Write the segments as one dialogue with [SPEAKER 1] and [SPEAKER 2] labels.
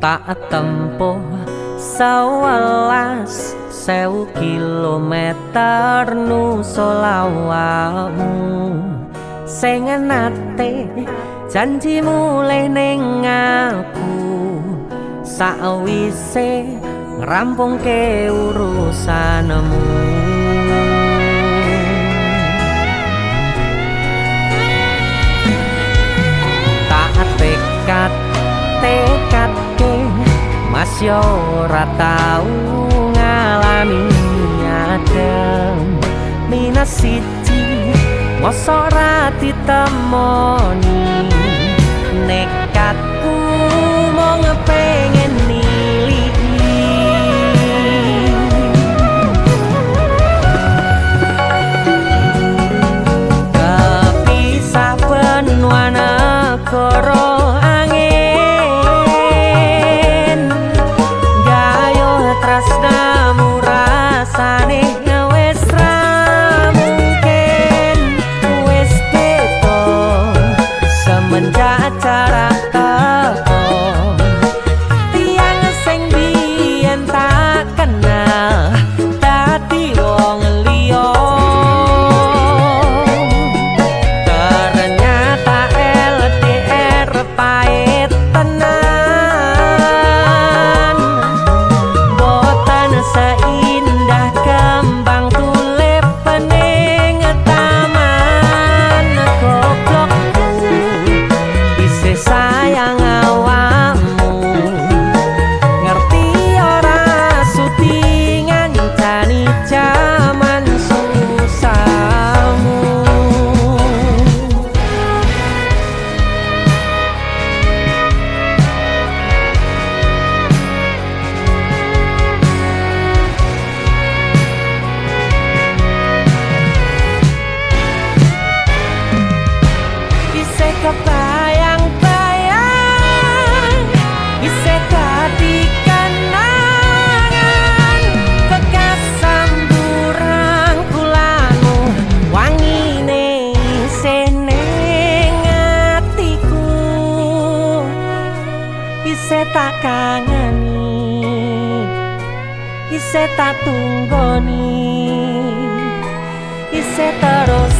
[SPEAKER 1] tak tempuh 11.000 kilometer nusolawakmu sing nate janji mulih ning aku sakwise ngrampungke urusanmu. Tak tekad-tekadke Mas yo ora tau ngalami adem minus siji mosok ora ditemoni nekatku mau ngepengen niliki kepisah benua negara kebayang-bayang bisa tadi kenangan bekas samburan kulanu wangine seneng atiku bisa tak kangeni bisa tak tunggoni bisa terus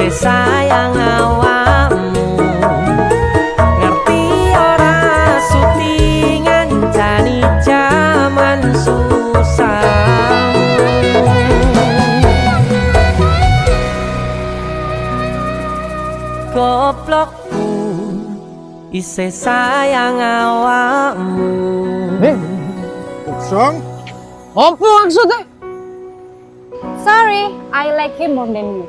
[SPEAKER 1] sayang awakmu ngerti ora sutingan jani jaman susah goblokku isih sayang awakmu.
[SPEAKER 2] What's wrong?
[SPEAKER 3] Apa maksudnya?
[SPEAKER 4] Sorry, I like him more than you.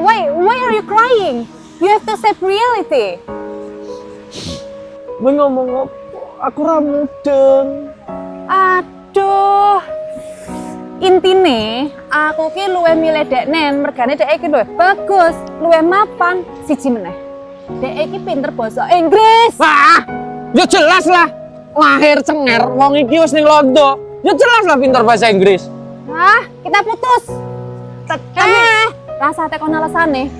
[SPEAKER 4] Why are you crying? You have to accept reality.
[SPEAKER 3] Gue ngomong apa? Aku ra mudeng.
[SPEAKER 4] Aduh. Intine aku ki luwe milih deknen, mergane dek iki luwe bagus, luwe mapan, siji meneh. Dek iki pinter basa Inggris.
[SPEAKER 3] Wah, ya jelas lah. Lahir cenger, wong iki wis ning Londo. Ya jelas lah pinter bahasa Inggris.
[SPEAKER 4] Ah, kita putus. Rasa tekon alasane.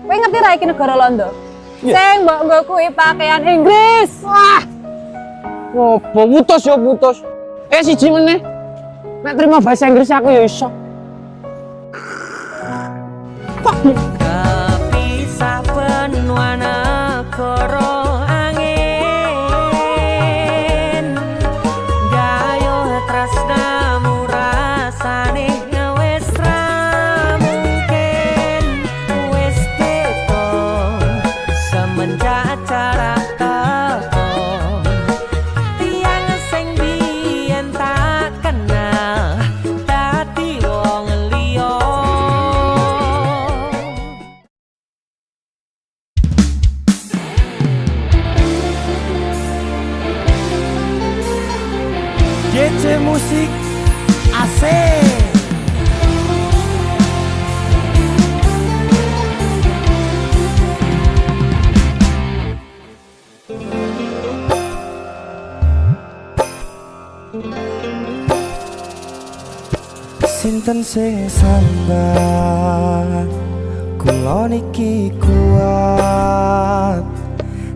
[SPEAKER 4] Kowe ngerti ra iki negara Londo?
[SPEAKER 3] Iya.
[SPEAKER 4] Sing mbok kuwi pakaian Inggris.
[SPEAKER 3] Wah. Ngopo putus ya putus. Siji meneh. Nek terima bahasa Inggris aku ya iso.
[SPEAKER 1] Kepisah benua negara angin Gayuh tresnamu rasane wis ra mungkin Wis beda semenjak jarak teko Tiang sing biyen tak kenal dadi wong liya
[SPEAKER 2] GC Musik asik. Sinten sing sambat kula niki kuat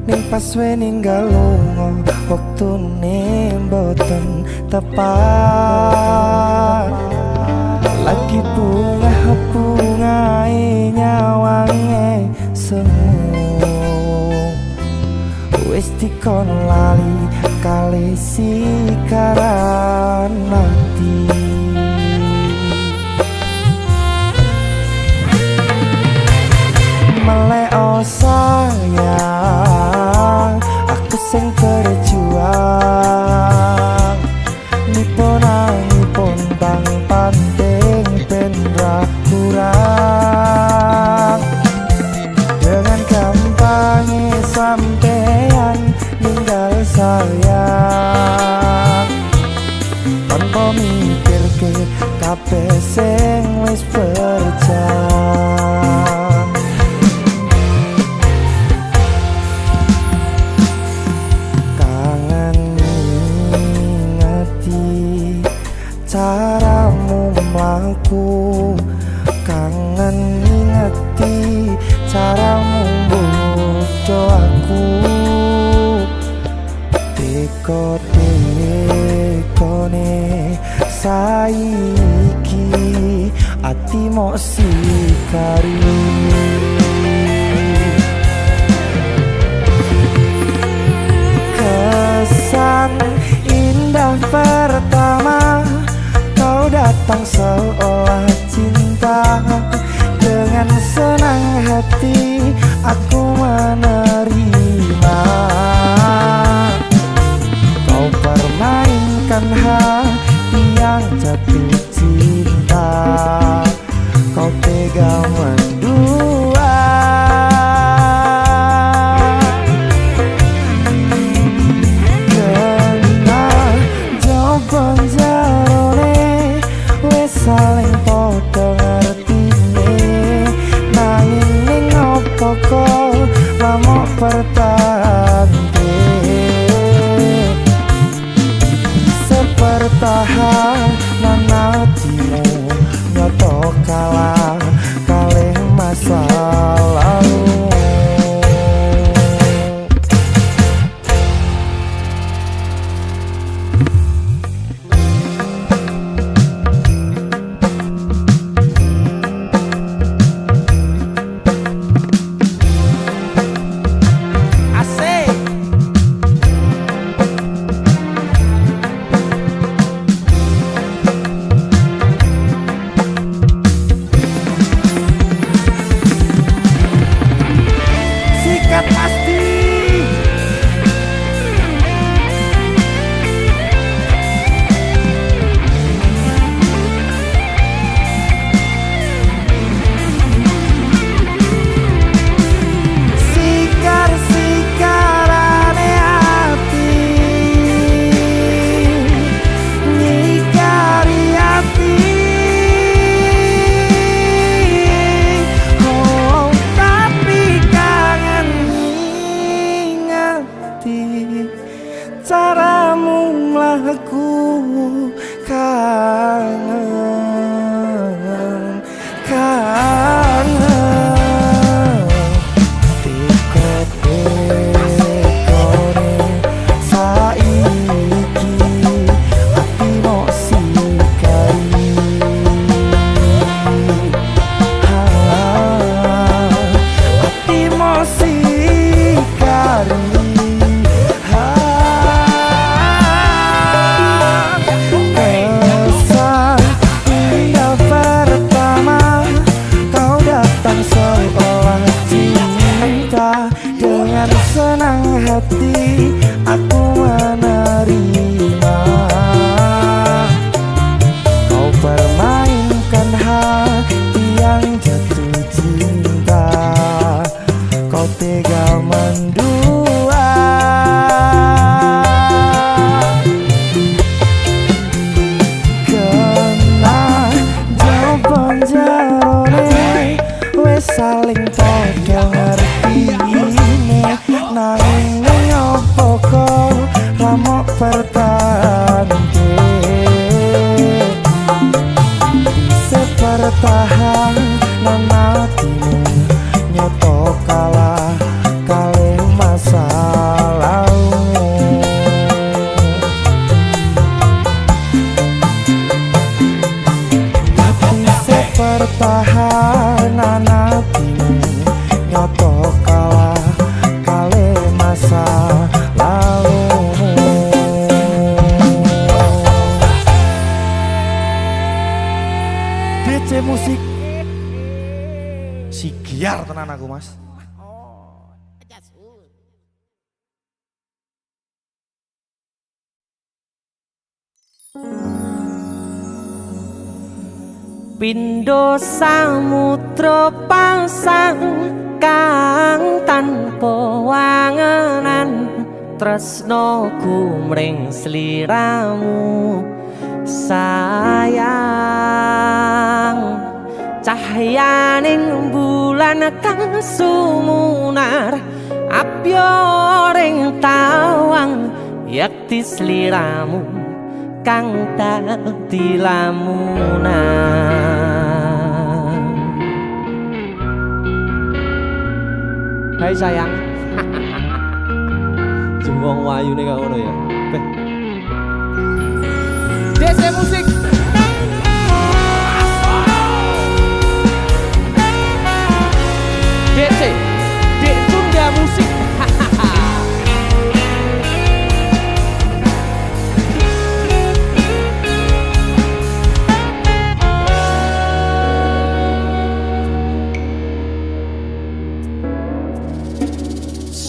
[SPEAKER 2] ning pas we ninggal lunga wektune mboten tepat lagi bungae nyawange semu wis dikon lali kali sikaran mati meleo sayang aku sing berjuang nipun bang panting ben ra kurang dengan gampang sampean ninggal sayang tanpa mikir ke kabeh sing wis berjalan caramu mlaku kangen ngingeti caramu bodo aku dekone saiki ati mok sikari kesan indah pertama kau datang seolah cinta dengan senang hati aku menerima kau permainkan hati yang jatuh cinta kau tega mendua kena jawaban jarone saling podo ngertine nanging ning opo kok lamok pertante sepertahanan hatimu nyoto kalah kalih masa lalu hari. Kesan indah pertama kau datang seolah cinta. Dengan senang hati aku menerima. Kau permainkan hati yang jatuh cinta. Kau tega mendua. Kena jauh penjarone wes saling podo ngertine. Nanging ning opo kok ramok pertahanke. Sepertahan nang hatimu nyoto kalah kalih masa lalu. Sepertahanan hatimu nyoto kalah kalih masa lalu. DC musik si giar tenan aku mas.
[SPEAKER 1] Pindho samudra pasang kang tanpa wangenan. Tresnoku mring sliramu sayang. Cahyaning bulan kang sumunar apyoring tawang yakti sliramu kang dadi lamunan.
[SPEAKER 3] Hai sayang. Jengwong wayu nih kak ngono ya. DC musik. DC, Dek Tunda Musik.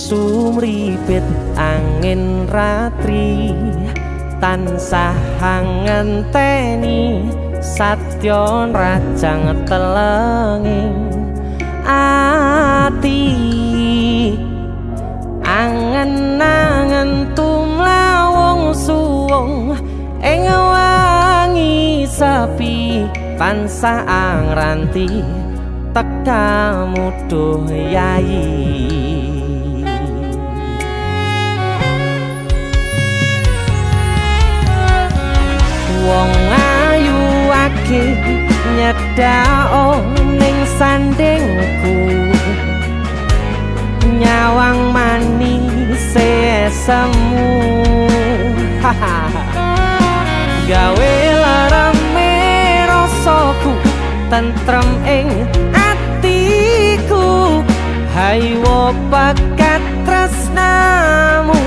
[SPEAKER 1] Sumripit angin ratri tansah ngenteni satya rajang telenging ati. Angen-angen tumlawung suwung ing wangi sepi tansah angranti tekamu duh yayi. Wong ayu akeh nyedhak ning sandingku. Nyawang manis semu gawe larame rasaku tentrem ing atiku. Haywo pakat tresnamu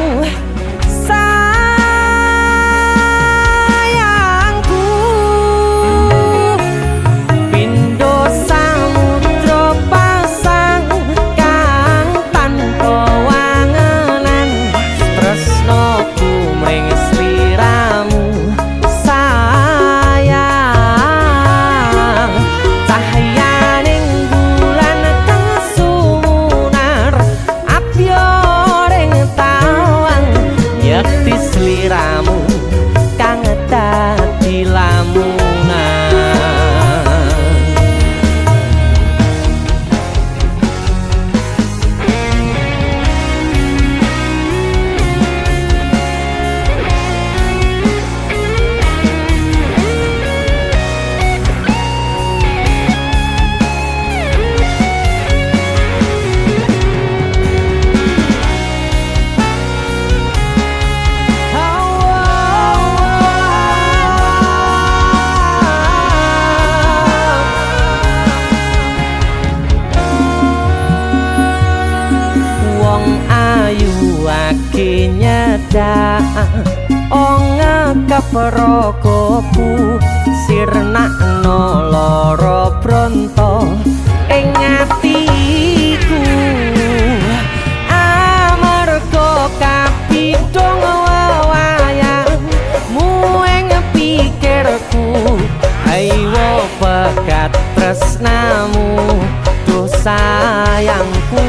[SPEAKER 1] wong ayu ake nyedak onga kaperokoku sirnakno loro bronto ing atiku amarga kapidhong wayangmu ing pikirku ayo pekat tresnamu duh sayangku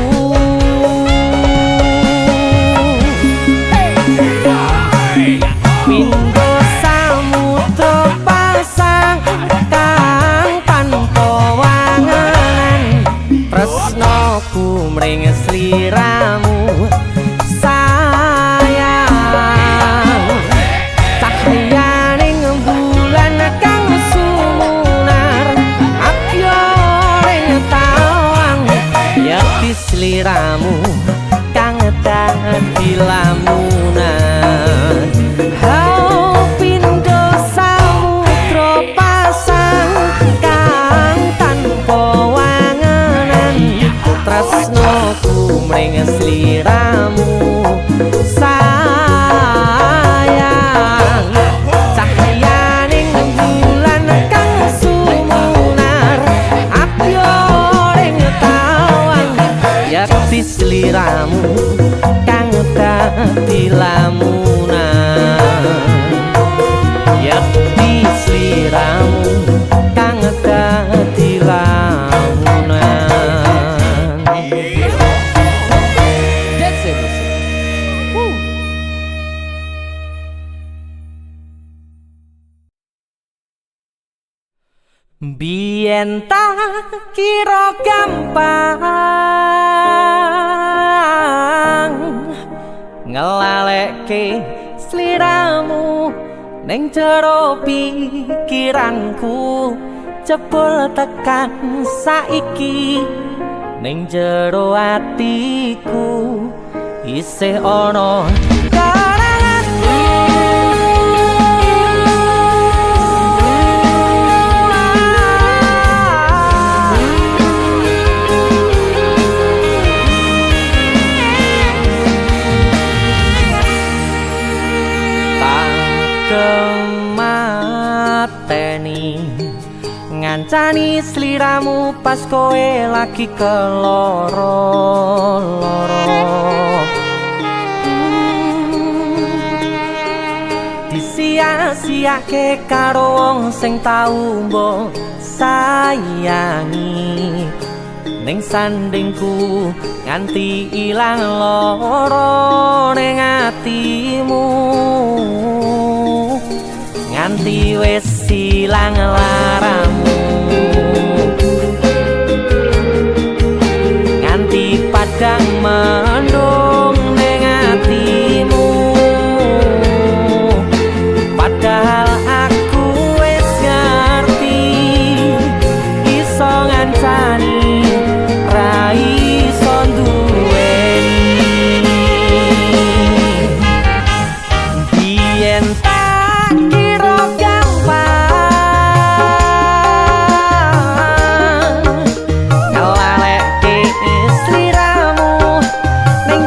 [SPEAKER 1] Pindho samudra pasang kang tanpa wangenan tresnaku mring sliramu sayang cahyaning bulan kang sumunar apyoring tawang yakti sliramu kang dadi lamunan pindho samudra pasang kang tanpa wangenan tresnaku mring sliramu sayang cahyaning bulan kang sumunar apyoring tawang yakti sliramu kang dadi lamunan yakti sliramu kang dadi lamunan. That's it. Biyen tak kira gampang ngelalekke sliramu ning jero pikiranku jebul tekan saiki ning jero atiku isih ana karanganmu kemateni ngancani sliramu pas kowe lagi keloro-loro disia-siake karo wong sing tau mbok sayangi ning sandingku nganti ilang loro ning atimu nganti wis silang laramu nganti padang mendung ning atimu padahal aku wis ngerti iso ngancani ra iso duweni biyen tak kira gampang ngelalekke sliramu ning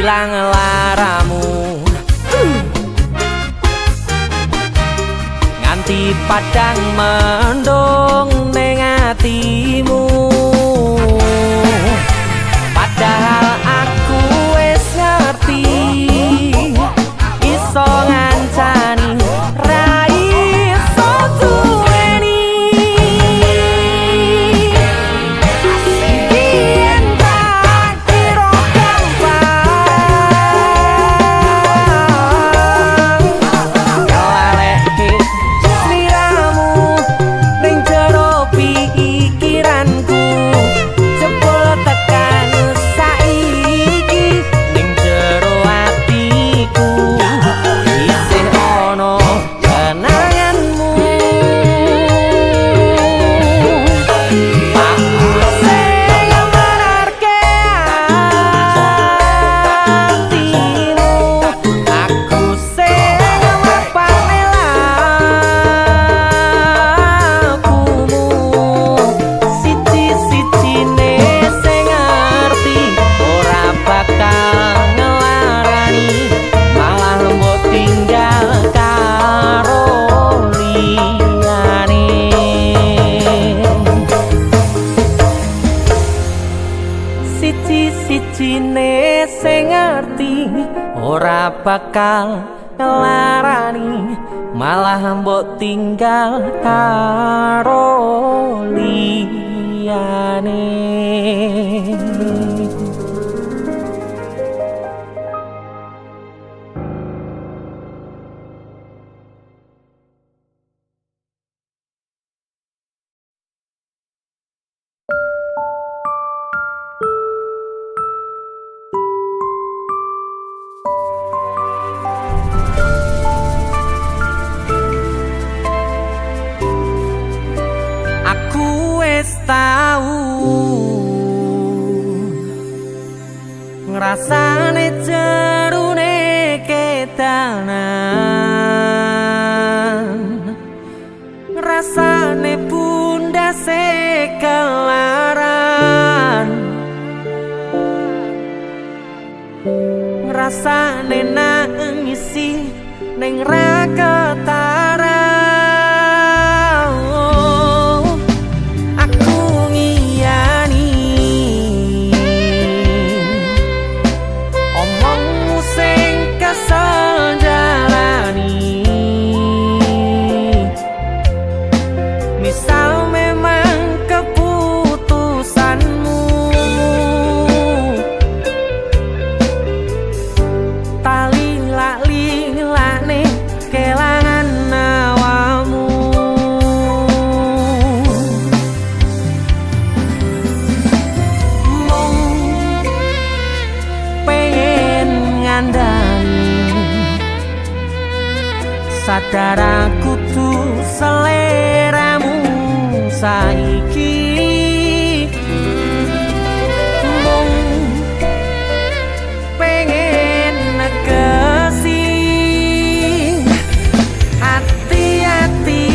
[SPEAKER 1] ilang laramu nganti padang mendung ning atimu. Padahal aku wis ngerti iso ngancani ra iso duweni. Yen tak kira gampang ngalehke sliramu ning jero pikiranku. Jebul tekan saiki ning jero atiku isih ono kenanganmu. Aku sing ngarepke atimu, aku sing ngepane lakumu. Siji-sijine sing ngerti ora bakal ngelarani, malah mbok tinggal karo liyane. Siji-sijine sing ngerti ora bakal ngelarani, malah mbok tinggal karo liyane. Aku wis tau ngrasane jerune kedanan, ngrasane pundase kelaran, ngrasane nangisi ning ra ketara. Aku ngiyani omongmu sing kesel jalani. Misal memang keputusanmu tali lak-lilane kelangan awamu. Mung pengen ngandani sadar aku tuh seleramu saiki. Mung pengen negesi hati-hati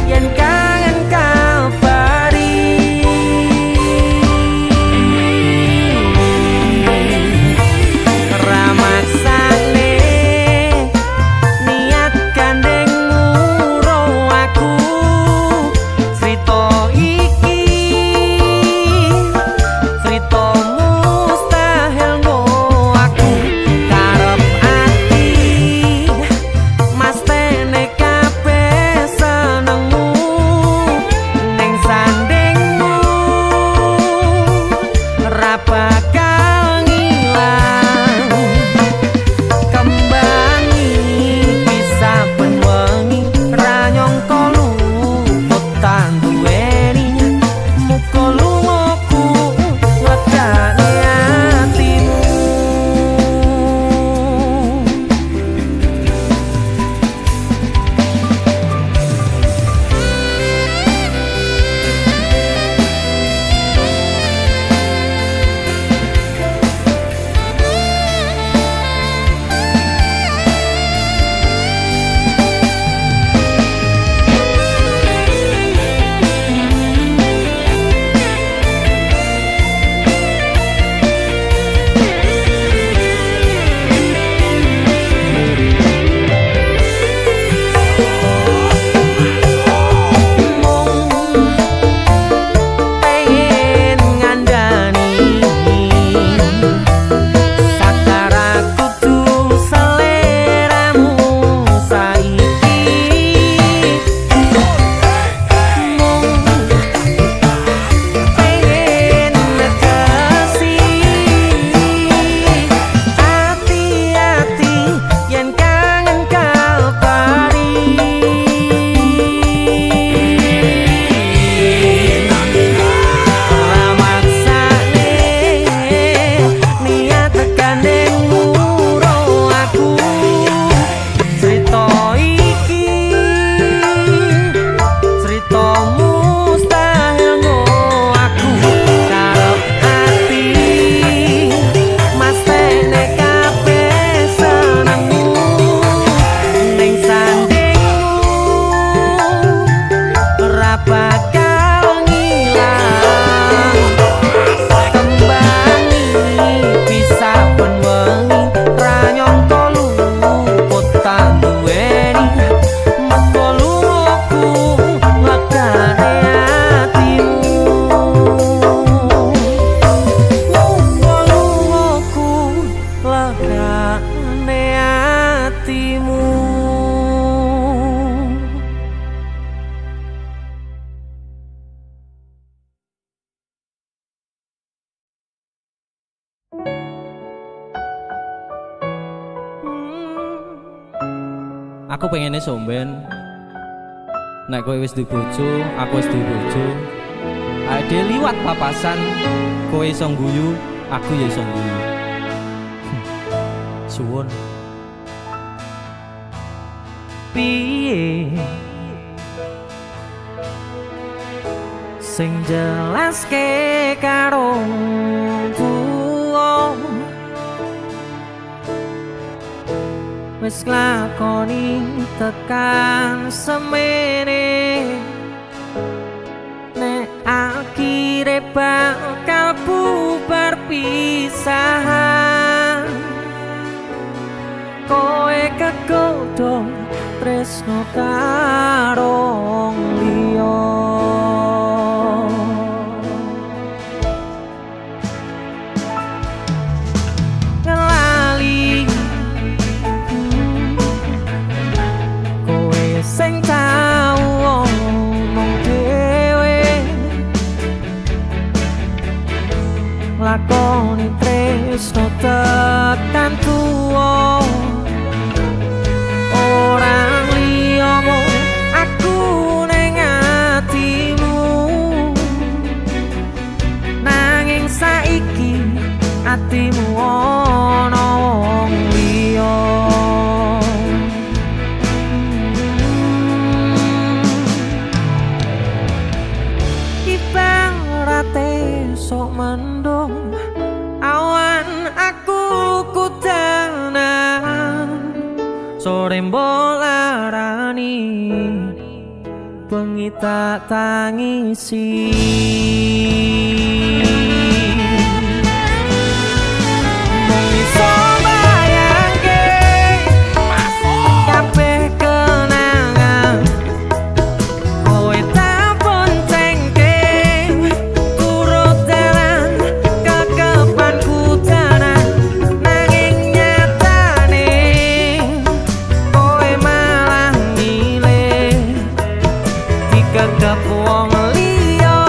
[SPEAKER 1] yen kangen kabari. Ramaksane niat gandengmu ro aku saben wengi ra nyangka luput tak duweni mergo lungaku legane atimu lungaku legane atimu.
[SPEAKER 5] Aku pengennya somben nek kowe wis duwe bojo, aku wis duwe bojo. Ade liwat papasan, kowe iso ngguyu, aku ya iso ngguyu. Suwun.
[SPEAKER 1] Piye sing jelaske karo tuwa wis lakoni tekan semene nek akhire bakal bubar pisahan kowe kegodhong tresno karo liya ngelali kowe sing tau omong dhewe lakoni tresno tekan tuwa orang liyamu aku ning atimu nanging saiki atimu ana wong liya ibarate sok mendung awan aku kudanan sore mbolarani bengi tak tangisi mung iso bayangke kabeh kenangan kowe tak boncengke turut dalan kekepanku danan nanging nyatane kowe malah milih dikegep wong liya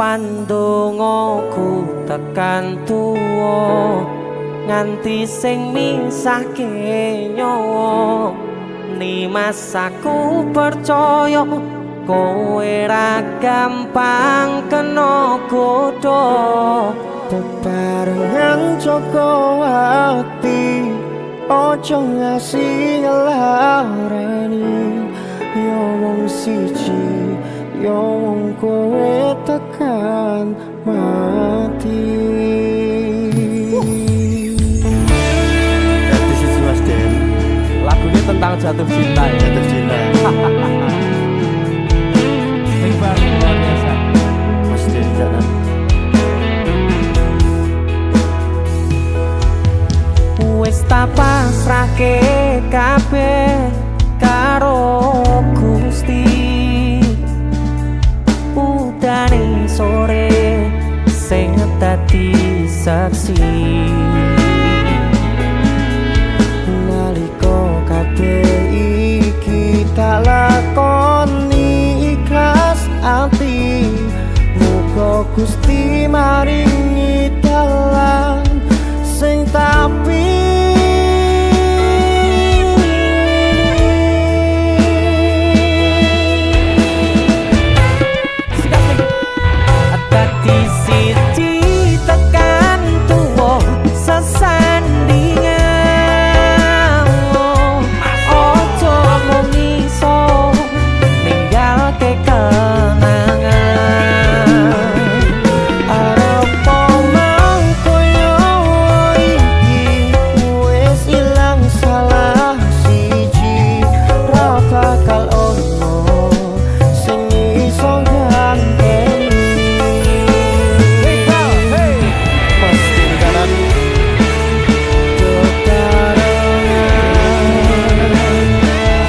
[SPEAKER 1] pandongaku tekan tuwa nganti sing misahke nyawa Nimas aku percaya kowe ra gampang kena godha
[SPEAKER 2] bebarengan Joko ati ojo ngasih ngelarani yo wong siji yo wong kowe tekan mati. Jadi siji Mas Den,
[SPEAKER 5] Lagunya tentang jatuh cinta ya.
[SPEAKER 2] jatuh cinta.
[SPEAKER 5] Hebat, luar biasa.
[SPEAKER 2] Mas Den jangan.
[SPEAKER 1] Wis tak pasrahke kabeh karo Gusti udane sore sing dadi saksi
[SPEAKER 2] Nalika kabeh iki tak lakoni ikhlas ati muga Gusti maringi dalan sing tapi
[SPEAKER 1] dadi siji tekan tuwa sesandingan ojo mung iso ninggalke kenangan
[SPEAKER 2] arep mangkoyo iki wis ilang salah siji ra bakal ono sing iso ganteni. Mas tinggalan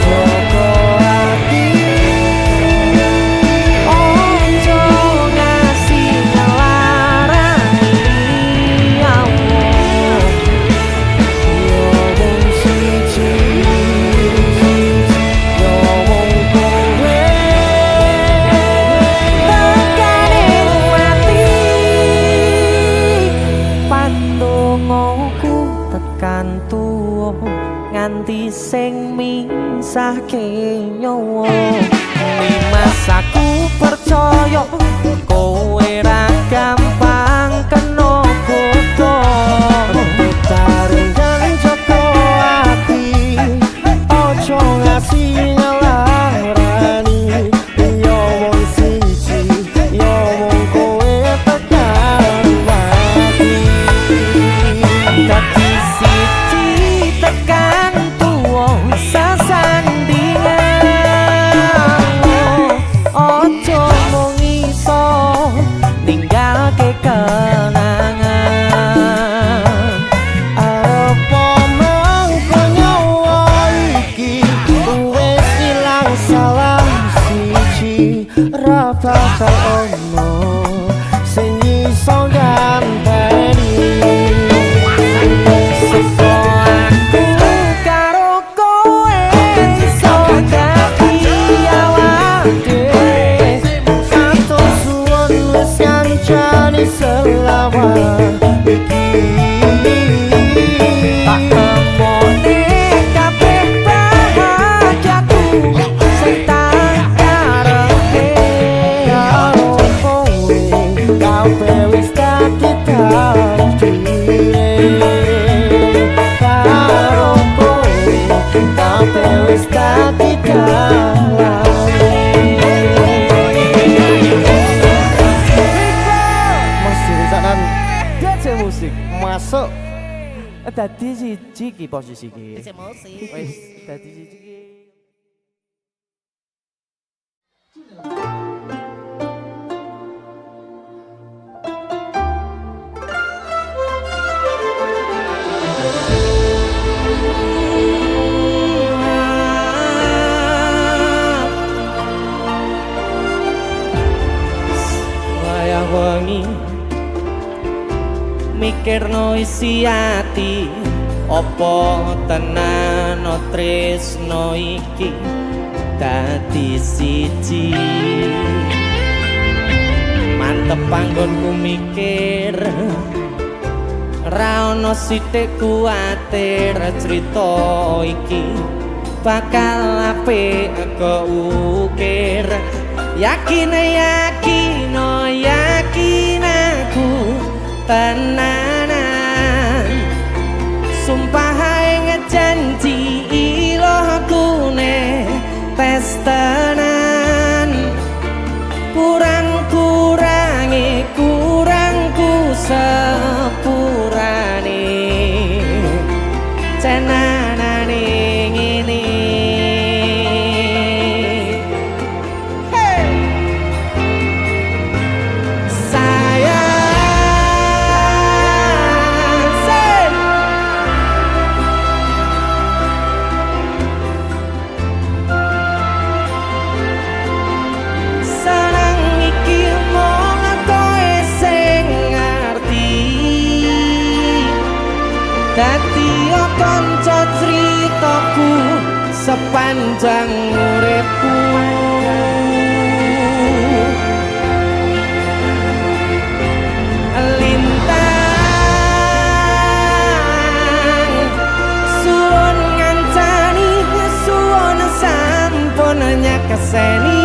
[SPEAKER 2] Joko ati
[SPEAKER 1] ojo ngasih ngelarani Allah
[SPEAKER 2] yo wong siji yo wong kowe
[SPEAKER 1] tekane mati pandongaku tekan tuwa nganti sing misahke nyawa Nimas aku percaya kowe ra gampang kena godha
[SPEAKER 2] Taringan Joko ati ojo ngasih ngelarani yo wong siji yo wong kowe tekan mati.
[SPEAKER 1] dadi siji tekan tuwa sesandingan ojo mung iso ninggalke kenangan
[SPEAKER 2] Arep mangko nyawa iki wis ilang salah siji ra bakal ono sing iso ganteni.
[SPEAKER 1] Seko aku karo kowe iso dadi awake dhewe
[SPEAKER 2] Atur suwun wis kancani selawat iki.
[SPEAKER 1] tak temone kabeh bahagiaku sing tak karepe
[SPEAKER 2] Karo kowe kabeh wis dadi takdire. Karo kowe kabeh wis dadi dalane. Mas dirisanan
[SPEAKER 5] DJ musik.
[SPEAKER 2] masuk
[SPEAKER 5] Dadi siji ki posisi ki.
[SPEAKER 1] Wis
[SPEAKER 5] Dadi siji ki.
[SPEAKER 1] wayah wengi mikirno isi ati apa tenan tresno iki dadi siji mantan tepanggonku mikir ra ono sithik kuwatir crita iki bakal apik keukir yakin aku tenanan sumpah ae ngejanji ilohku ne tes tenan kurangku sepurane cenanane ngene hey! Sayang senang iki mong koe sing ngerti dadi kanca critaku sepanjang uripku lintang suwon ngancani suwon sampun nyakeseni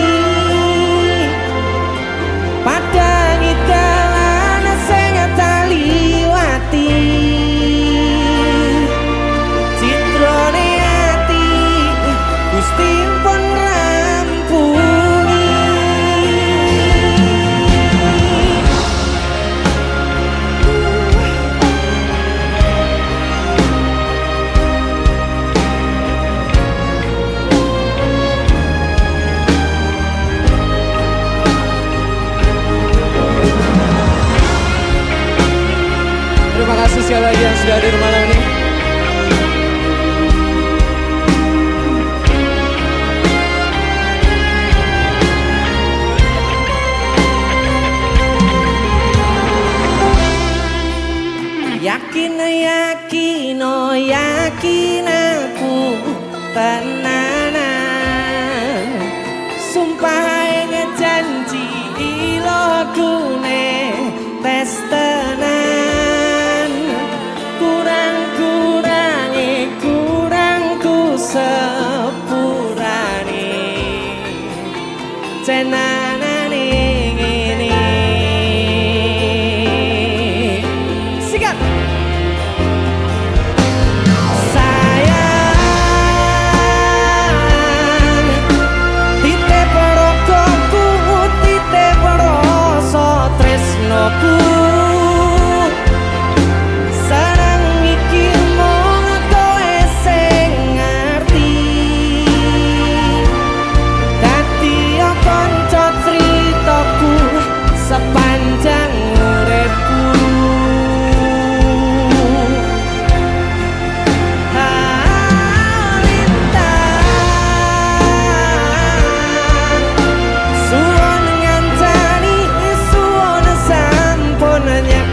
[SPEAKER 1] padangi dalan sing taliwati citrane ati Gusti pun rampuni terima kasih sekali lagi yang sudah hadir malam ini. Yakin aku tenanan sumpah ngejanji ilohku ne tes tenan kurangku sepurane cenanane ngene sikat tresnoku sareng iki mong koe sing ngerti dadi kanca critaku sepanjang uripku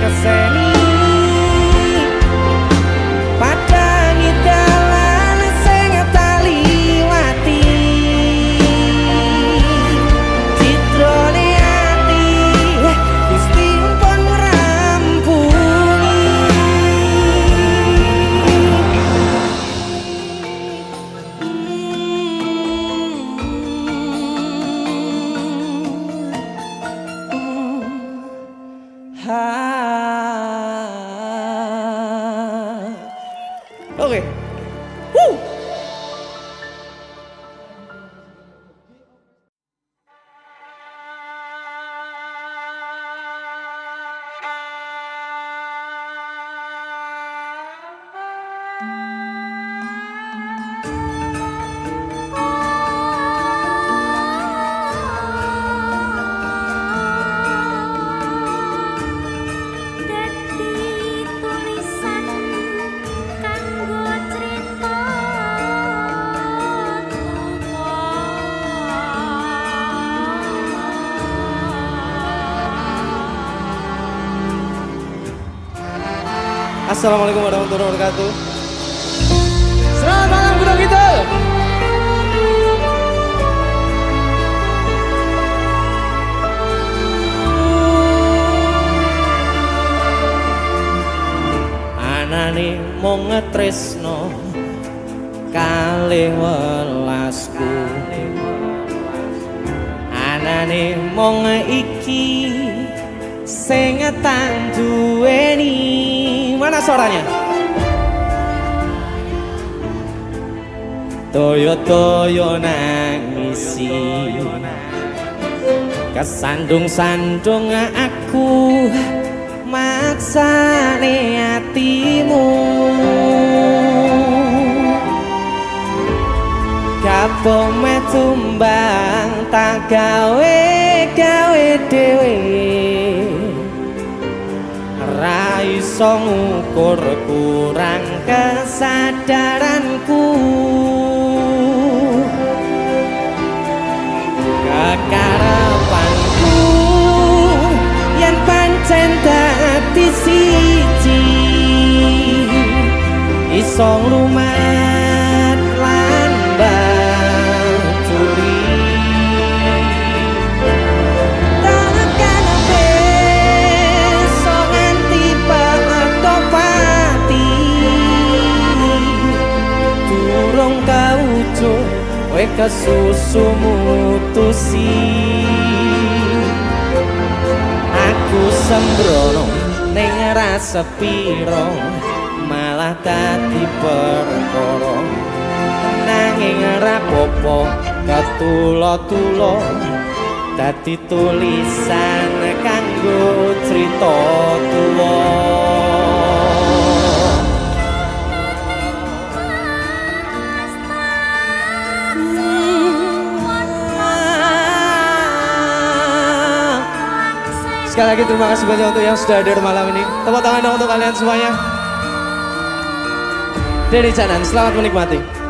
[SPEAKER 1] keseni padangi dalan sing taliwati citrane ati Gusti pun rampuni Oke. Woo! Assalamualaikum warahmatullahi wabarakatuh. Selamat malam Gunung Kidul.
[SPEAKER 5] mung tresno kalih welasku anane mung iki sing tak duweni. Mana suaranya? Toyo-toyo nangisi kesandung-sandung aku maksane hatimu kapok metumbang tak gawe dewe ra iso ngukur kurang kesadaranku kekarepanku yen pancen dadi siji iso nglumat lan baturi takkan besok nganti bakal pati durung kawujud kowe kesusu mutusi aku sembrono ning rasa piro malah dadi perkara nanging ora apa-apa katulo-tulo dadi tulisan kanggo crita tuwa.
[SPEAKER 1] Sekali lagi terima kasih banyak untuk yang sudah hadir malam ini. Tepuk tangan dong untuk kalian semuanya. Dari Canan, selamat menikmati.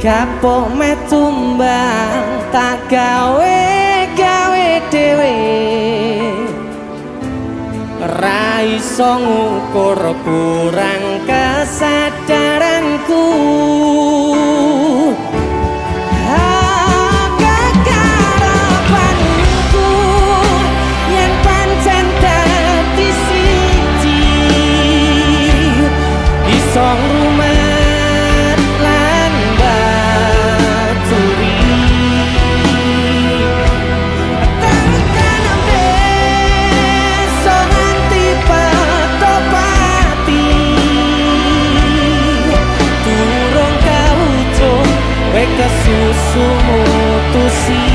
[SPEAKER 5] Kapok metumbang tak gawe dewe ra iso ngukur kurang kesadaranku kekarepanku yen pancen dadi siji iso kesusu mutusi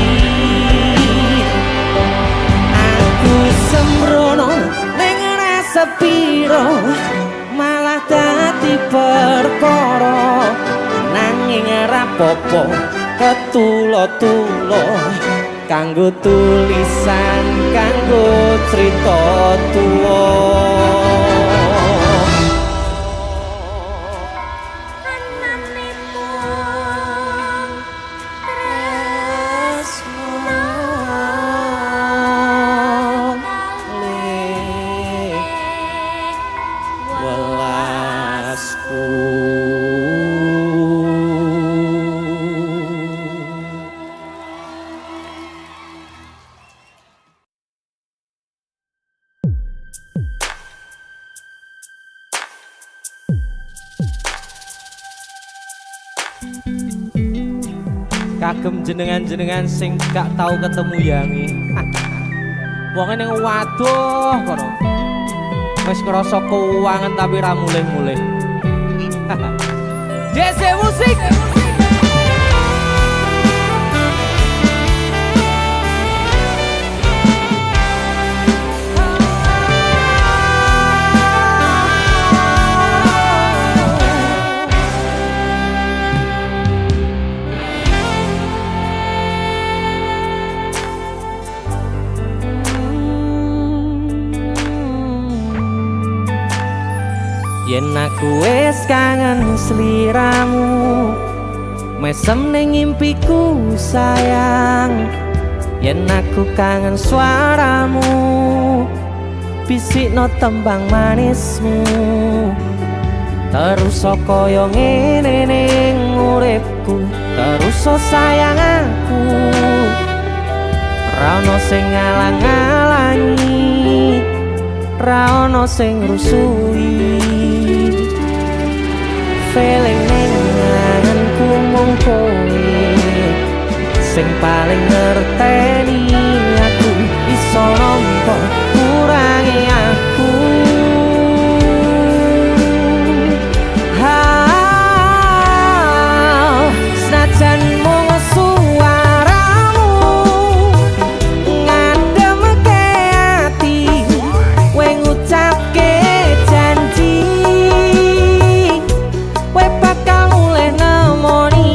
[SPEAKER 5] aku sembrono ning rasa piro malah dadi perkara nanging ora apa-apa ketulo-tulo kanggo tulisan kanggo crita tuwa. Kagem jenengan-jenengan sing gak tau ketemu yangi wong ning waduh kono wis ngrasa keuangan tapi ra mulih-mulih. DC musik yen aku wis kangen sliramu. Mesem ning impiku sayang, yen aku kangen suaramu. Bisikno tembang manismu, terus kaya ngene ning uripku. Terus sayang aku, ra ono sing ngalang-alangi, ra ono sing rusui. Feeling ning ngangenku mung kowe sing paling ngerteni aku. Iso nampa kurangi aku. Senajan mung suaramu ngademke ati, kowe ngucapke janji kowe bakal mulih nemoni.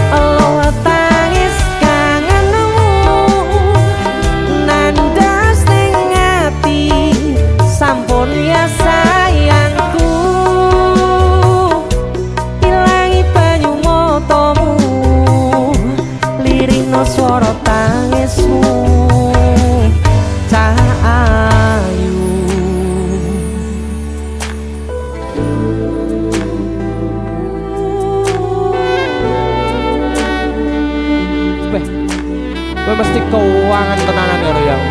[SPEAKER 5] Allah tangis kangenmu nandas ning ati, sampun ya sayangku. Ilangi banyu matamu, lirino swara tangismu. Cah ayu
[SPEAKER 2] Beh, gue mesti keuangan tenanan ya Royal.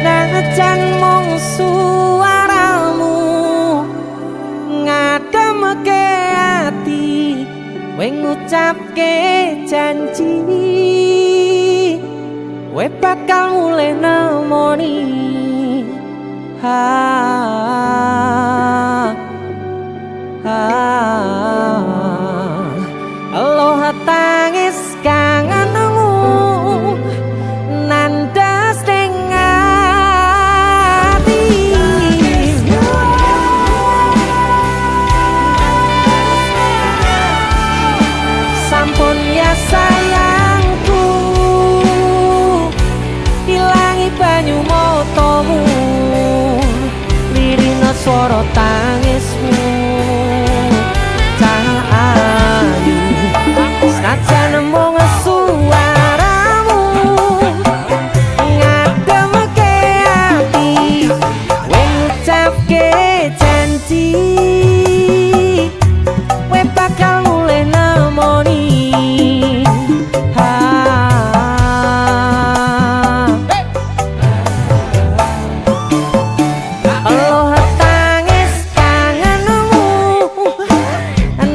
[SPEAKER 5] senajan mung suaramu ngademke ati, kowe ngucapke janji kowe bakal mulih nemoni. Allah tangis kangenmu nandas ning ati, sampun ya sayangku. Ilangi banyu matamu, lirino swara tangismu. Cah ayu senajan mung suaramu ngademke ati, kowe ngucapke janji kowe bakal mulih nemoni. Allah tangis kangenmu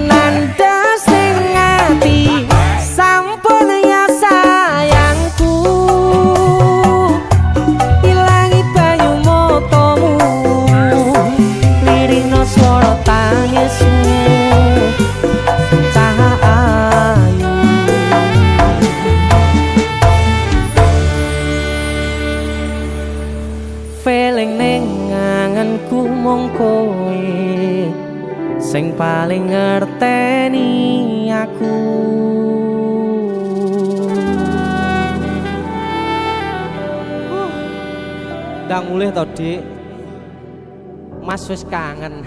[SPEAKER 5] nandas ning ati, sampun ya sayangku. Ilangi banyu matamu, lirino swara tangismu. Cah ayu feeling ning ngangenku mung kowe sing paling ngerteni aku.
[SPEAKER 2] Ndang mulih to, Dik. Mas wis kangen.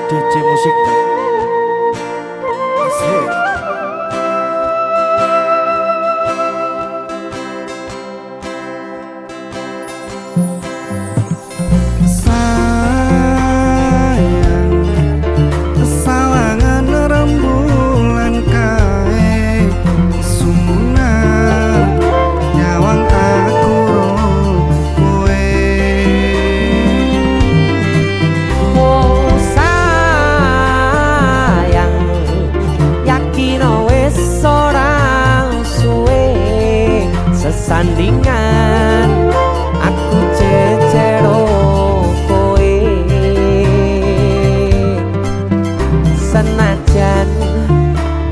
[SPEAKER 1] DJ musik
[SPEAKER 2] Asik.
[SPEAKER 6] Nyawang aku ro kowe
[SPEAKER 2] sesandingan aku cecero kowe senajan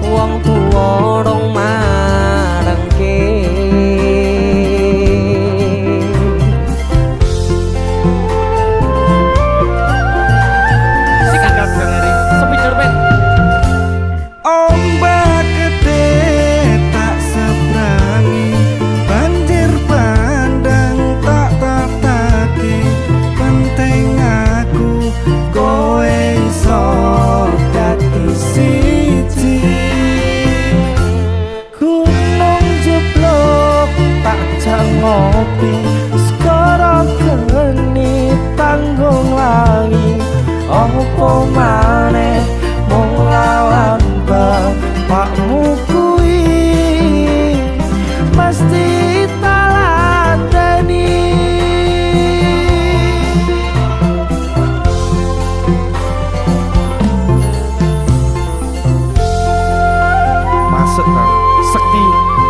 [SPEAKER 2] wong tuwa rong marengke sikat Bang Eri Spiderman.
[SPEAKER 1] Ombak gede tak seberangi, banjir bandang tak tataki. Penting aku kowe iso dadi siji. Gunung jeblok tak jangopi, skoro geni tanggung langi. Opo maneh mung lawan bapakmu kuwi mesti taladani.
[SPEAKER 6] Masuk Bang, Sekti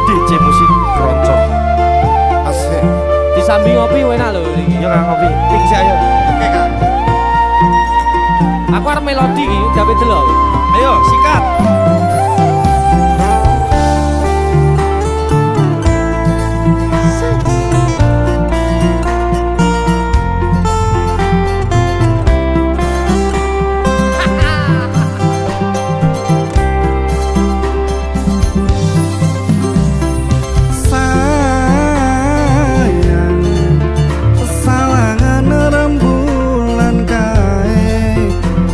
[SPEAKER 6] DJ musik keroncong. Asik.
[SPEAKER 2] Disambi ngopi enak lho iki.
[SPEAKER 6] Ya Kang ngopi. Ting sik ayo. Oke Kang.
[SPEAKER 2] Aku arep melodi iki, gawe delok.
[SPEAKER 6] Ayo sikat.
[SPEAKER 1] Sayang salangan rembulan kae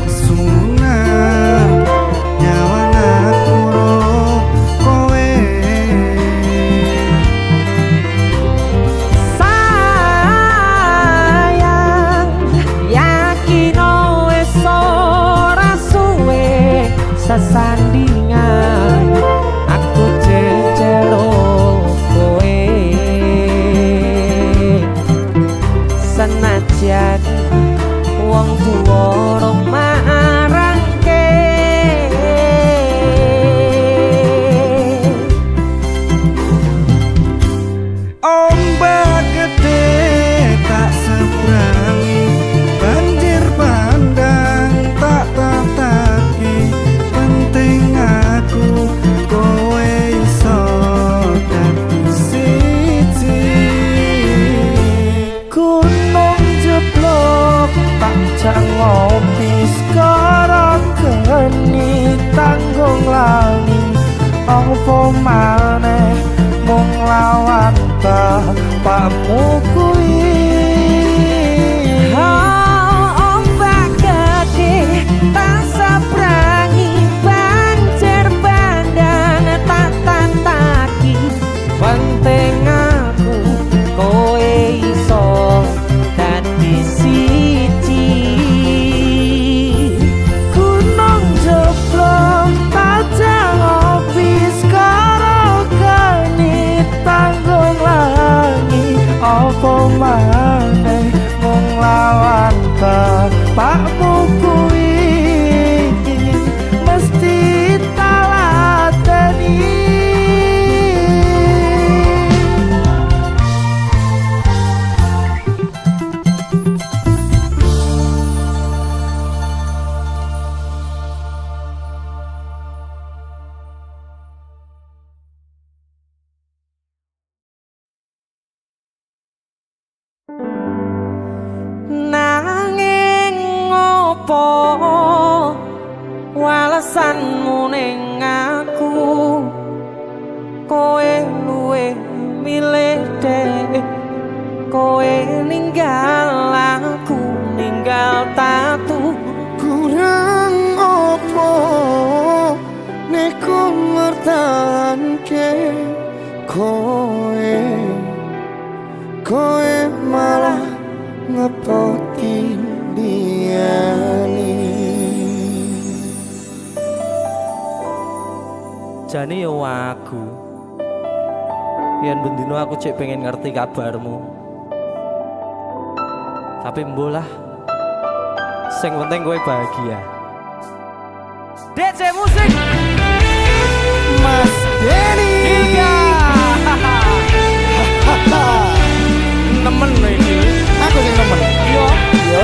[SPEAKER 1] sunar nyawang aku ro kowe.
[SPEAKER 2] Sayang yakin wis ora suwe sesandingan aku cecero kowe senajan wong tuwa rong marangke
[SPEAKER 1] Ombak gede tak seberangi, banjir bandang tak tataki. Penting aku kowe iso dadi siji. Gunung jeblok tak jangopi, skoro geni tanggung langi. Opo maneh mung lawan bapakmu kuwi.
[SPEAKER 2] ombak gede tak sabrangi banjir bandang tak tataki. Penting aku kowe iso dadi siji.
[SPEAKER 1] Gunung jeblok tak jangopi, skoro geni tanggung langi. Opo maneh mung lawan bapakmu kuwi mesti taladani.
[SPEAKER 2] Nanging ngopo walesanmu ning aku, kowe luwe milih dek, kowe ninggal aku ninggal tatu.
[SPEAKER 1] Kurang opo nek ku mertahanke kowe, kowe malah ngepoti liyane.
[SPEAKER 5] Jane yo aku. Yen bendino aku cek pengen ngerti kabarmu. Tapi mbolah. Sing penting kowe bahagia. DJ musik
[SPEAKER 1] Mas Denny
[SPEAKER 2] Ilga.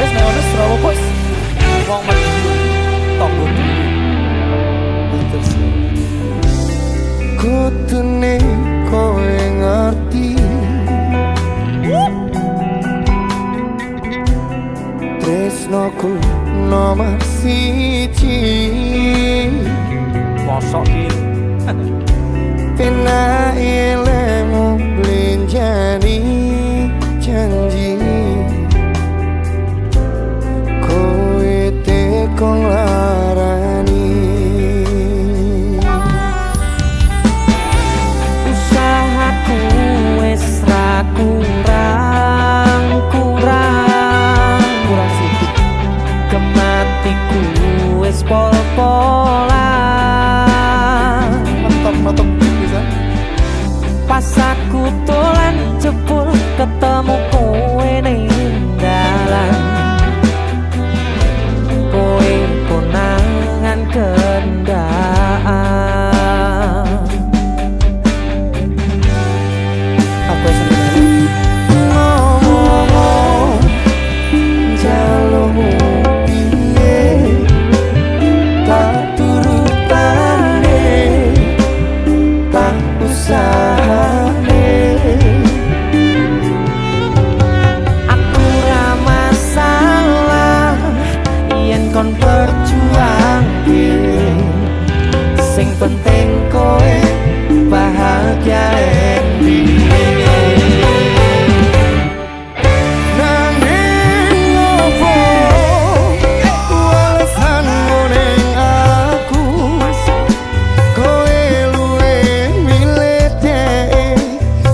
[SPEAKER 2] bos nek ono Surawa bos. Wong mati tonggo dhewe. Terus
[SPEAKER 6] Kutune kowe ngerti tresnoku nomor siji
[SPEAKER 2] mosok iki.
[SPEAKER 6] pena ilmu blenjani janji kowe tekong larani
[SPEAKER 2] Usahaku wis ra kurang sithik. Kematiku wis pol-polan.
[SPEAKER 6] Mentok bisa
[SPEAKER 2] Pas aku dolan jebul ketemu kowe ning dalan. Kowe konangan kendaan. Aku seneng.
[SPEAKER 6] ngomong jalurmu piye tak turutane tak usahane
[SPEAKER 2] Aku ra masalah yen kon berjuang sing penting kowe bahagia
[SPEAKER 6] nanging opo alasanmu ning aku kowe luwe milih dhek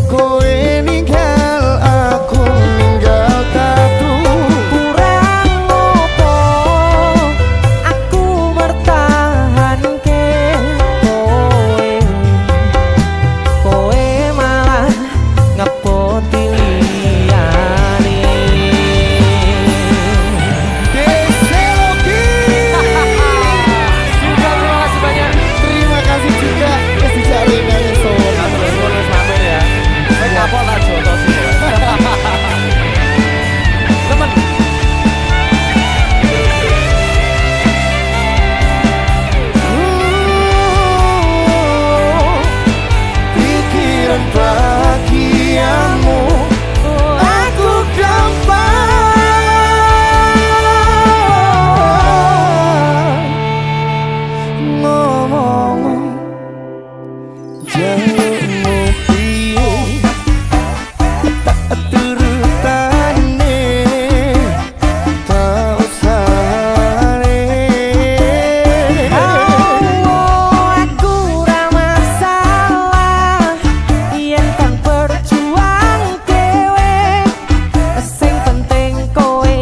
[SPEAKER 6] kowe ninggal aku ninggal tatu
[SPEAKER 2] kurang opo aku mertahanke kowe malah ngepoti liyane
[SPEAKER 6] Deseloki
[SPEAKER 2] juga terima kasih banyak
[SPEAKER 6] terima kasih juga kasih jaringan soal
[SPEAKER 2] terus sampe ya saya kapok tak joto sih temen
[SPEAKER 6] pikiran bahagiamu aku gampang ngomong jalurmu piye tak turutane tak usahane
[SPEAKER 2] aku ra masalah yen kan berjuang dhewe sing penting kowe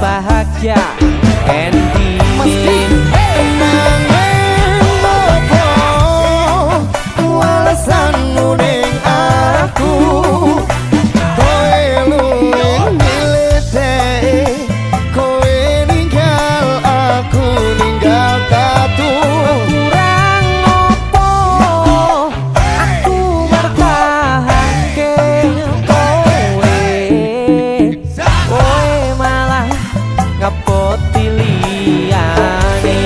[SPEAKER 2] bahagia Endi
[SPEAKER 6] alasanmu ning aku kowe luwe milih dhek kowe ninggal aku ninggal tatu
[SPEAKER 2] kurang opo aku mertahanke kowe malah ngepoti liyane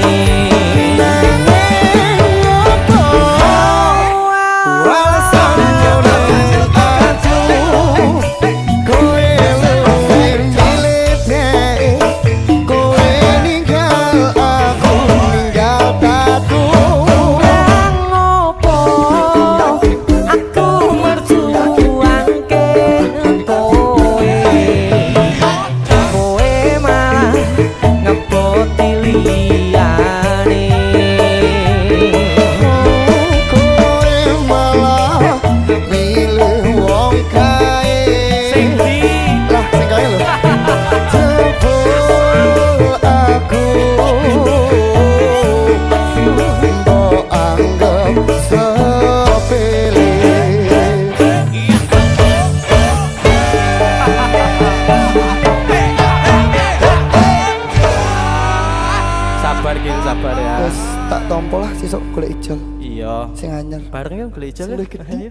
[SPEAKER 2] kurang opo aku merjuangke kowe malah ngepoti liyane sing di sabar gitu sabar ya
[SPEAKER 6] Wes tak tompo lah sesuk golek ijol
[SPEAKER 2] iya
[SPEAKER 6] sing anyar
[SPEAKER 2] bareng yuk beli ijol
[SPEAKER 6] Sing luwih gede.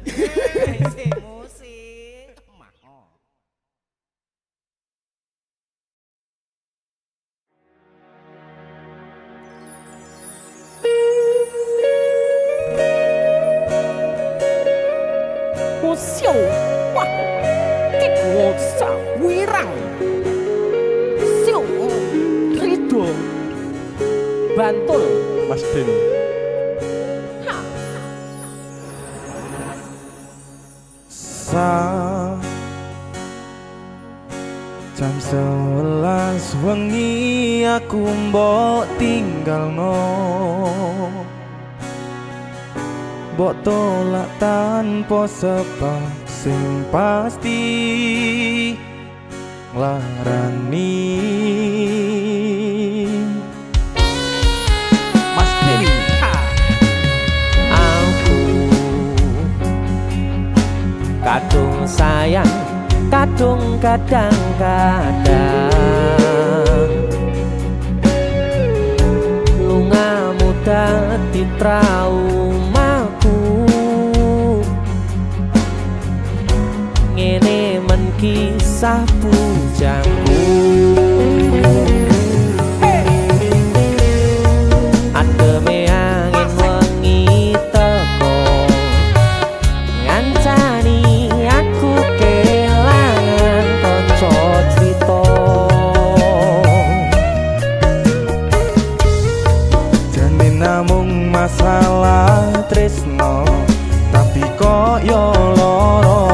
[SPEAKER 5] Bantul.
[SPEAKER 2] Mas Denny.
[SPEAKER 7] Jam 11 wengi aku mbok tinggalno, mbok tolak tanpa sebab sing pasti nglarani.
[SPEAKER 5] Mas Denny. Aku kadung sayang, kadung kadang-kadang lungamu dadi traumaku. Ngene men kisah bujangku. Ademe angin wengi teko ngancani aku kelangan kanca crita.
[SPEAKER 7] Jane namung masalah tresno, tapi kok yo loro.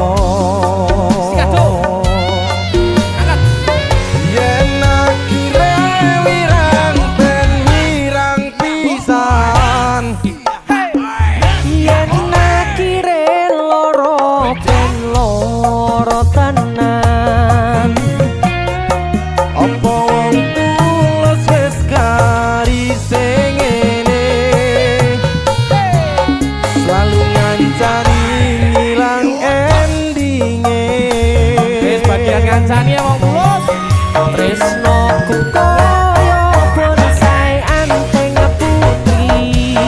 [SPEAKER 7] Yen akhire wirang ben wirang pisan,
[SPEAKER 5] Yen akhire loro ben loro tenan.
[SPEAKER 7] apa wong tulus wis garise ngene, selalu ngancani ngilang endinge.
[SPEAKER 5] Wis bagian ngancani wong tulus. Tresnoku kaya bonsai anteng putri.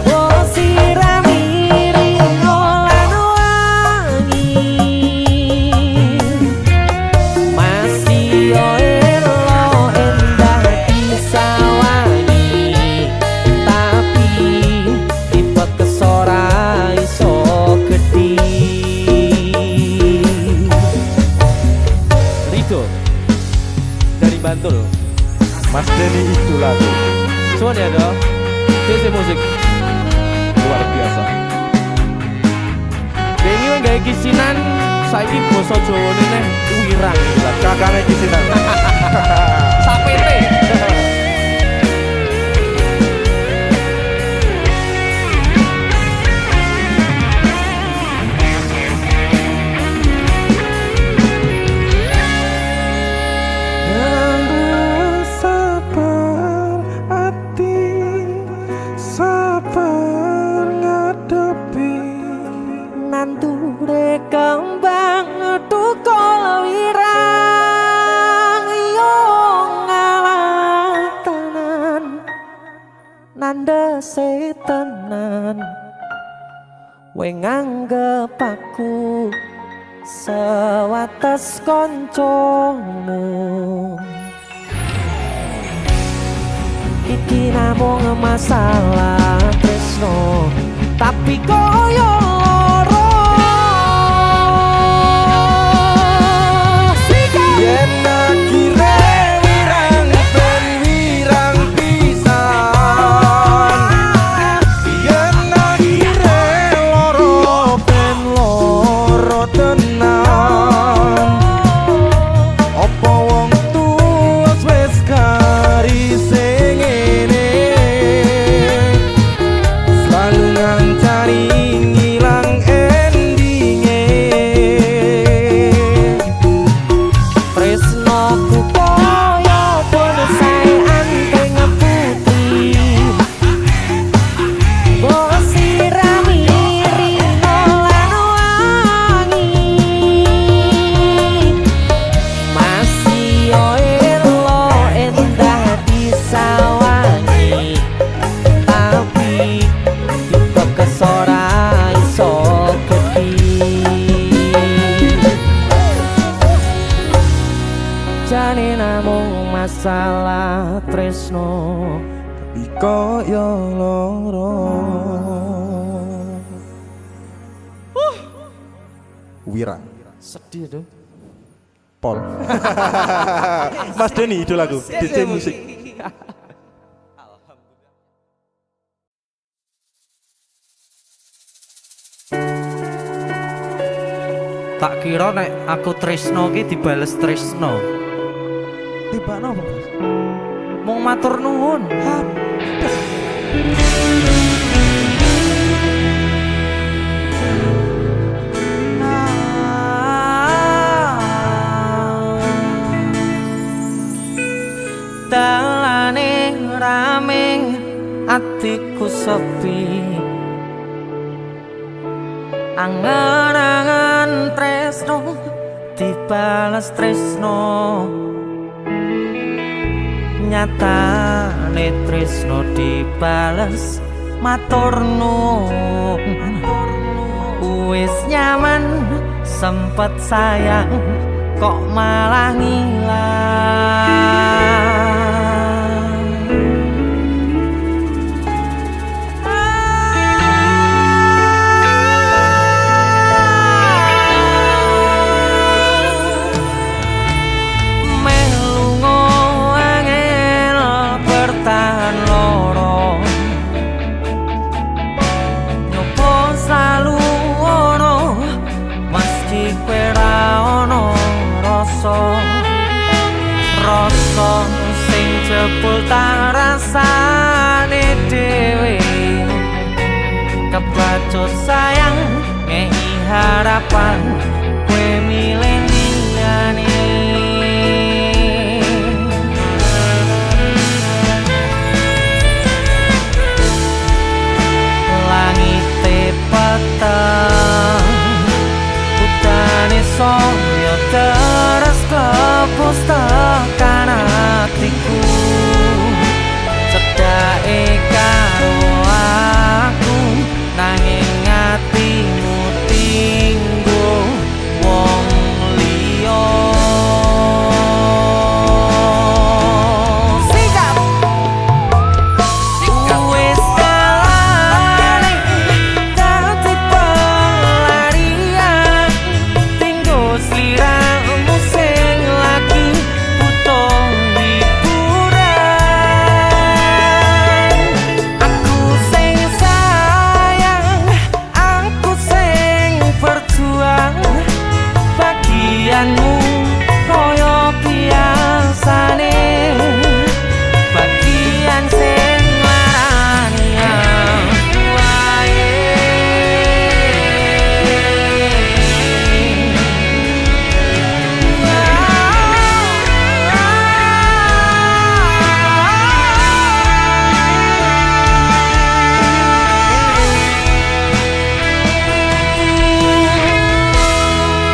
[SPEAKER 5] Oh sirami ringo lan wangi. Masih yo elo endah disawangi. Tapi tipe kesora iso gedhi. Rido dari Bantul.
[SPEAKER 2] Mas Denny itu lagu
[SPEAKER 5] Suwun ya dong. DC musik
[SPEAKER 2] luar biasa.
[SPEAKER 5] Dengi wong gawe kisinan saiki basa Jawane neh wirang.
[SPEAKER 2] Kakaknya kisinan.
[SPEAKER 5] Sapete.
[SPEAKER 7] Sabar hati, sabar ngadepi
[SPEAKER 5] Nanture kembang tukul wirang yo ngalah tenan nandese tenan we nganggep aku sewates koncomu. Iki namung masalah tresno, tapi koyo loro.
[SPEAKER 7] yen akhire wirang ben wirang pisan, yen akhire loro ben loro tenan. Apa wong tulus wis garise ngene, selalu ngancani ngilang endinge.
[SPEAKER 5] Tresnoku koyo bonsai anteng putri. Mbok sirami ringo lan wangi. Masih yo elo endah disawangi. Tapi tipe kesora iso gedhi. Jane namung masalah tresno,
[SPEAKER 7] Tapi koyo loro.
[SPEAKER 2] Wirang.
[SPEAKER 5] sedih tuh.
[SPEAKER 2] Pol. Mas Denny itu lagu. DC musik.
[SPEAKER 5] Tak kira nek aku tresno ki dibales tresno.
[SPEAKER 7] Tiba nopo Bos?
[SPEAKER 5] Mung matur nuwun. Dalane rame atiku sepi, angan-angan tresno dibales tresno, nyatane tresno dibales matur nuwun. Wis nyaman sempet sayang kok malah ngilang. Rasa sing jebul tak rasane dhewe, kebacut sayang ngehi harapan kowe milih liyane. Langite peteng udane saya terus kepus tekan hatiku, cedake karo aku nanging atimu tinggo wong liya. Sikap wis kalane dadi pelarian, tinggo sliramu sing lagi butuh hiburan. Aku sing sayang, aku sing berjuang, bagianmu koyo biasane, bagian sing larani aku wae.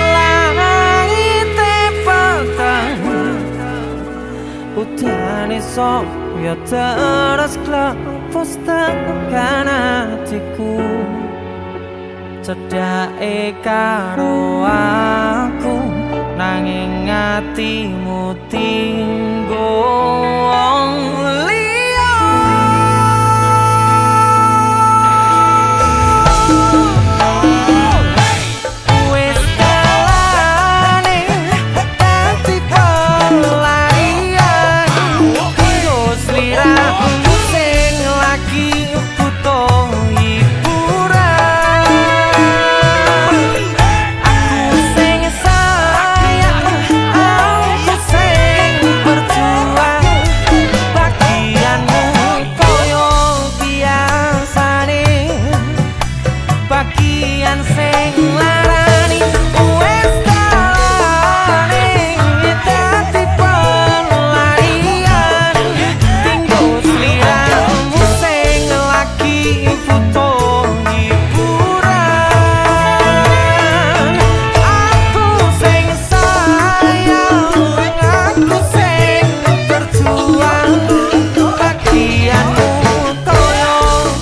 [SPEAKER 5] Langite peteng udane saya terus klepus tekan hatiku, cedake karo aku nanging atimu tinggo wong liya. Wis kalane dadi pelarian, tinggo sliramu sing lagi butuh hiburan. Aku sing sayang, aku sing berjuang, bagianmu koyo biasane, bagian sing larani. Wis kalane dadi pelarian, tinggo sliramu sing lagi butuh hiburan. Aku sing sayang, aku sing berjuang, bagianmu koyo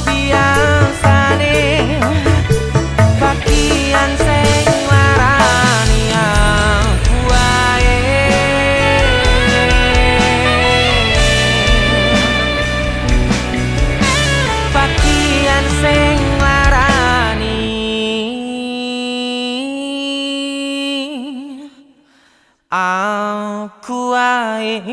[SPEAKER 5] biasane, bagian sing larani aku wae. Bagian sing larani aku wae.